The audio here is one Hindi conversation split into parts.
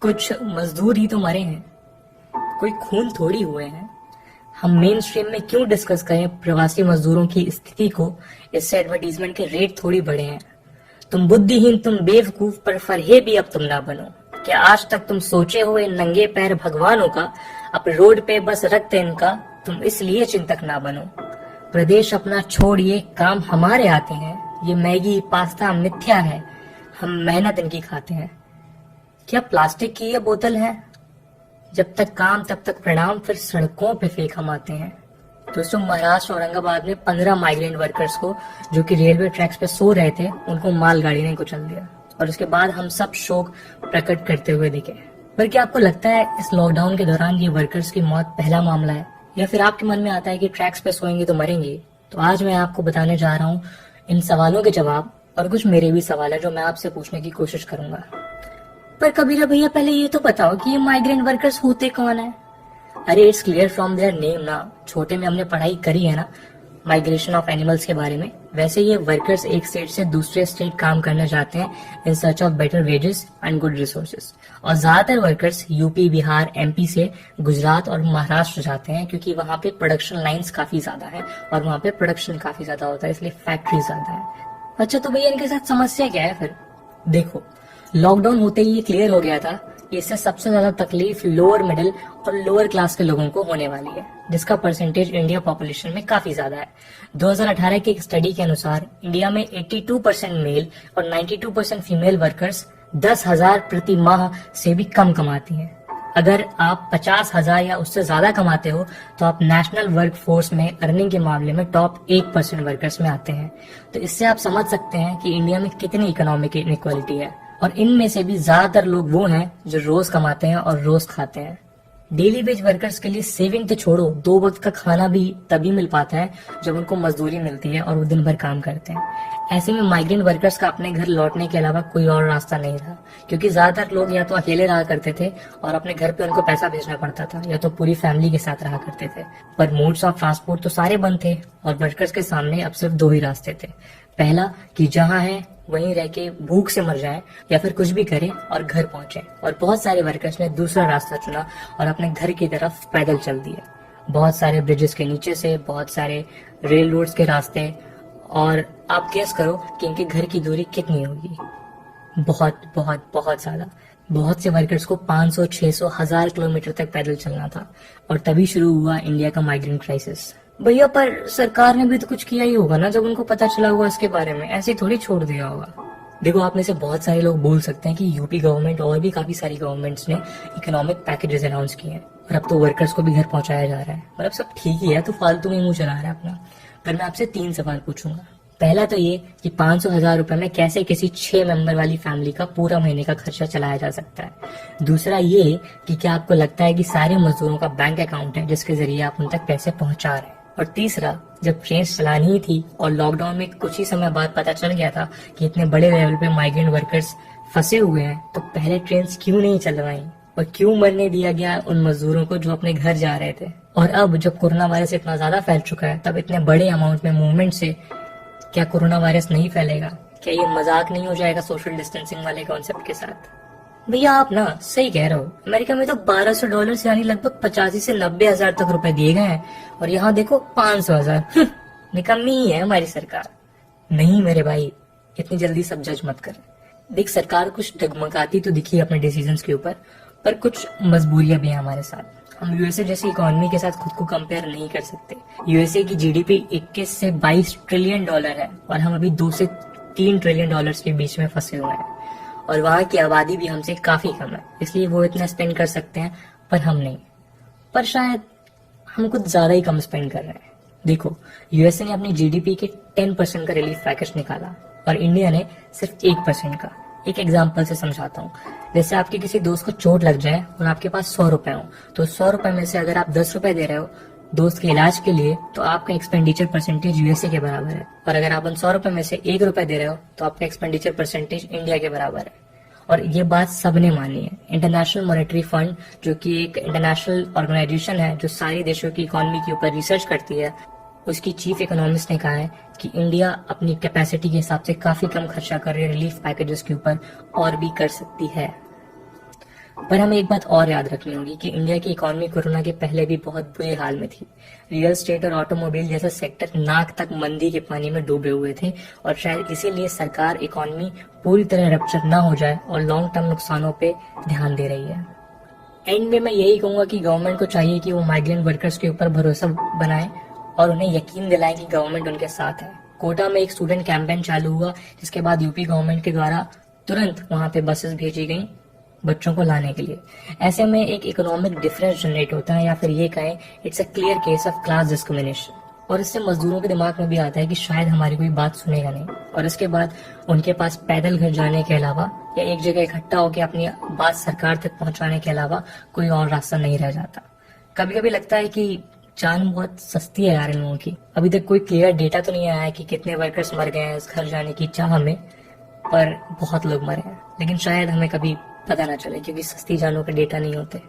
कुछ मजदूर ही तो मरे हैं, कोई खून थोड़ी हुए हैं। हम मेन स्ट्रीम में क्यों डिस्कस करें प्रवासी मजदूरों की स्थिति को, इससे एडवर्टीजमेंट के रेट थोड़ी बढ़े हैं। तुम बुद्धिहीन, तुम बेवकूफ, पर फरहेबी अब तुम ना बनो। क्या आज तक तुम सोचे हो इन नंगे पैर भगवानों का अब रोड पे बस रखते इनका, तुम इसलिए चिंतक ना बनो। प्रदेश अपना छोड़िए, काम हमारे आते हैं। ये मैगी पास्ता मिथ्या है, हम मेहनत इनकी खाते हैं। क्या प्लास्टिक की ये बोतल है? जब तक काम तब तक प्रणाम, फिर सड़कों पे फेंक हम आते हैं। दोस्तों, महाराष्ट्र औरंगाबाद में 15 माइग्रेंट वर्कर्स को जो कि रेलवे ट्रैक्स पे सो रहे थे, उनको मालगाड़ी ने कुचल दिया और उसके बाद हम सब शोक प्रकट करते हुए दिखे। पर क्या आपको लगता है इस लॉकडाउन के दौरान ये वर्कर्स की मौत पहला मामला है, या फिर आपके मन में आता है कि ट्रैक्स पे सोएंगे तो मरेंगे? तो आज मैं आपको बताने जा रहा हूँ इन सवालों के जवाब, और कुछ मेरे भी सवाल है जो मैं आपसे पूछने की कोशिश करूंगा। पर कबीरा भैया, पहले ये तो बताओ कि ये माइग्रेंट वर्कर्स होते कौन है? अरे it's clear from their name ना, छोटे में हमने पढ़ाई करी है ना माइग्रेशन ऑफ एनिमल्स के बारे में। वैसे ये वर्कर्स एक स्टेट से दूसरे स्टेट काम करने जाते हैं in search of better wages and good resources. और ज्यादातर वर्कर्स यूपी, बिहार, एमपी से गुजरात और महाराष्ट्र जाते हैं, क्योंकि वहां पे प्रोडक्शन लाइंस काफी ज्यादा है और वहां पे प्रोडक्शन काफी ज्यादा होता है, इसलिए फैक्ट्री ज्यादा है। अच्छा, तो भैया इनके साथ समस्या क्या है फिर? देखो, लॉकडाउन होते ही ये क्लियर हो गया था कि इससे सबसे ज्यादा तकलीफ लोअर मिडिल और लोअर क्लास के लोगों को होने वाली है, जिसका परसेंटेज इंडिया पॉपुलेशन में काफी ज्यादा है। 2018 की एक स्टडी के अनुसार इंडिया में 82% मेल और 92% फीमेल वर्कर्स 10,000 प्रति माह से भी कम कमाती हैं। अगर आप 50,000 या उससे ज्यादा कमाते हो तो आप नेशनल वर्क फोर्स में अर्निंग के मामले में टॉप 1% वर्कर्स में आते हैं। तो इससे आप समझ सकते हैं कि इंडिया में कितनी इकोनॉमिक इनइक्वालिटी है। और इनमें से भी ज्यादातर लोग वो हैं जो रोज कमाते हैं और रोज खाते हैं। डेली वेज वर्कर्स के लिए सेविंग तो छोड़ो, 2 वक्त का खाना भी तभी मिल पाता है जब उनको मजदूरी मिलती है और वो दिन भर काम करते हैं। ऐसे में माइग्रेंट वर्कर्स का अपने घर लौटने के अलावा कोई और रास्ता नहीं था, क्योंकि ज्यादातर लोग या तो अकेले रहा करते थे और अपने घर पे उनको पैसा भेजना पड़ता था, या तो पूरी फैमिली के साथ रहा करते थे। पर मोड्स ऑफ ट्रांसपोर्ट तो सारे बंद थे और वर्कर्स के सामने अब सिर्फ 2 ही रास्ते थे। पहला कि जहाँ है वहीं रह के भूख से मर जाए, या फिर कुछ भी करें और घर पहुंचे। और बहुत सारे वर्कर्स ने दूसरा रास्ता चुना और अपने घर की तरफ पैदल चल दिए। बहुत सारे ब्रिजेस के नीचे से, बहुत सारे रेल रोड्स के रास्ते, और आप गेस करो कि इनके घर की दूरी कितनी होगी? बहुत बहुत बहुत ज्यादा। बहुत से वर्कर्स को 500, 600, 1000 किलोमीटर तक पैदल चलना था। और तभी शुरू हुआ इंडिया का माइग्रेंट क्राइसिस। भैया, पर सरकार ने भी तो कुछ किया ही होगा ना जब उनको पता चला होगा इसके बारे में, ऐसे थोड़ी छोड़ दिया होगा। देखो, आप में से बहुत सारे लोग बोल सकते हैं कि यूपी गवर्नमेंट और भी काफी सारी गवर्नमेंट्स ने इकोनॉमिक पैकेजेस अनाउंस किए हैं और अब तो वर्कर्स को भी घर पहुंचाया जा रहा है, और अब सब ठीक ही है, तो फालतू में मुंह चला रहा है अपना। पर मैं आपसे 3 सवाल पूछूंगा। पहला तो ये कि 500,000 रुपए में कैसे किसी 6 मेंबर वाली फैमिली का पूरा महीने का खर्चा चलाया जा सकता है। दूसरा ये कि क्या आपको लगता है कि सारे मजदूरों का बैंक अकाउंट है जिसके जरिए आप उन तक पैसे पहुंचा रहे हैं। और तीसरा, जब ट्रेन चलानी ही थी और लॉकडाउन में कुछ ही समय बाद पता चल गया था कि इतने बड़े लेवल पे माइग्रेंट वर्कर्स फंसे हुए हैं, तो पहले ट्रेन क्यों नहीं चलवाई और क्यों मरने दिया गया उन मजदूरों को जो अपने घर जा रहे थे? और अब जब कोरोना वायरस इतना ज्यादा फैल चुका है, तब इतने बड़े अमाउंट में मूवमेंट से क्या कोरोना वायरस नहीं फैलेगा? क्या ये मजाक नहीं हो जाएगा सोशल डिस्टेंसिंग वाले कॉन्सेप्ट के साथ? भैया, आप ना सही कह रहे हो। अमेरिका में तो $1200 यानी लगभग 85 से 90,000 तक रुपए दिए गए हैं, और यहाँ देखो 500,000। निकम्मी ही है हमारी सरकार। नहीं मेरे भाई, इतनी जल्दी सब जज मत कर। देख, सरकार कुछ डगमगाती तो दिखी अपने डिसीजंस के ऊपर, पर कुछ मजबूरियां भी हैं हमारे साथ। हम यूएसए जैसी इकोनॉमी के साथ खुद को कंपेयर नहीं कर सकते। यूएसए की जीडीपी 21 से 22 ट्रिलियन डॉलर है और हम अभी 2 से 3 ट्रिलियन डॉलर्स के बीच में फंसे हुए हैं। और वहां की आबादी भी हमसे काफी कम है, इसलिए वो इतना स्पेंड कर सकते हैं पर हम नहीं। पर शायद हम कुछ ज्यादा ही कम स्पेंड कर रहे हैं। देखो, यूएसए ने अपनी जीडीपी के 10% का रिलीफ पैकेज निकाला और इंडिया ने सिर्फ 1% का। एक एग्जांपल से समझाता हूँ। जैसे आपके किसी दोस्त को चोट लग जाए और आपके पास 100 रुपए हो, तो 100 रुपए में से अगर आप 10 रुपए दे रहे हो दोस्त के इलाज के लिए, तो आपका एक्सपेंडिचर परसेंटेज यूएसए के बराबर है। और अगर आप उन 100 रुपए में से 1 रुपए दे रहे हो तो आपका एक्सपेंडिचर परसेंटेज इंडिया के बराबर है। और ये बात सबने मानी है। इंटरनेशनल मॉनेटरी फंड, जो कि एक इंटरनेशनल ऑर्गेनाइजेशन है जो सारी देशों की इकोनॉमी के ऊपर रिसर्च करती है, उसकी चीफ इकोनॉमिस्ट ने कहा है कि इंडिया अपनी कैपेसिटी के हिसाब से काफी कम खर्चा कर रही है रिलीफ पैकेजेस के ऊपर, और भी कर सकती है। पर हमें एक बात और याद रखनी होगी कि इंडिया की इकोनॉमी कोरोना के पहले भी बहुत बुरे हाल में थी। रियल एस्टेट और ऑटोमोबाइल जैसे सेक्टर नाक तक मंदी के पानी में डूबे हुए थे और शायद इसीलिए सरकार इकोनॉमी पूरी तरह रप्चर ना हो जाए और लॉन्ग टर्म नुकसानों पे ध्यान दे रही है। एंड में मैं यही कहूंगा कि गवर्नमेंट को चाहिए कि वो माइग्रेंट वर्कर्स के ऊपर भरोसा बनाए और उन्हें यकीन दिलाएं कि गवर्नमेंट उनके साथ है। कोटा में एक स्टूडेंट कैंपेन चालू हुआ जिसके बाद यूपी गवर्नमेंट के द्वारा तुरंत वहां पे बसेस भेजी गई बच्चों को लाने के लिए। ऐसे में एक इकोनॉमिक डिफरेंस जनरेट होता है या फिर ये कहें it's a clear case of class discrimination. और इससे मजदूरों के दिमाग में भी आता है कि शायद हमारी कोई बात सुनेगा नहीं और इसके बाद उनके पास पैदल घर जाने के अलावा या एक जगह इकट्ठा होकर अपनी बात सरकार तक पहुंचाने के अलावा कोई और रास्ता नहीं रह जाता। कभी कभी लगता है कि जान बहुत सस्ती है यार इन लोगों की। अभी तक कोई क्लियर डेटा तो नहीं आया है कि कितने वर्कर्स मर गए हैं इस घर जाने की चाह में, पर बहुत लोग मरे हैं। लेकिन शायद हमें कभी पता ना चले क्योंकि सस्ती जानों के डेटा नहीं होते।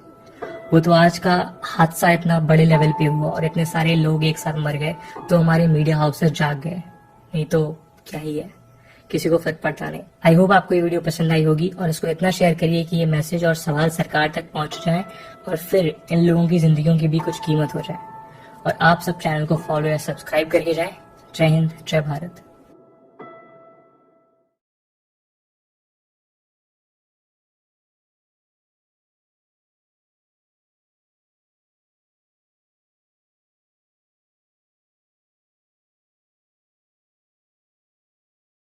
वो तो आज का हादसा इतना बड़े लेवल पे हुआ और इतने सारे लोग एक साथ मर गए तो हमारे मीडिया हाउसेस जाग गए, नहीं तो क्या ही है, किसी को फर्क पड़ता नहीं। आई होप आपको ये वीडियो पसंद आई होगी और इसको इतना शेयर करिए कि ये मैसेज और सवाल सरकार तक पहुंच जाए और फिर इन लोगों की जिंदगियों की भी कुछ कीमत हो जाए। और आप सब चैनल को फॉलो या सब्सक्राइब करके जाए। जय हिंद, जय भारत।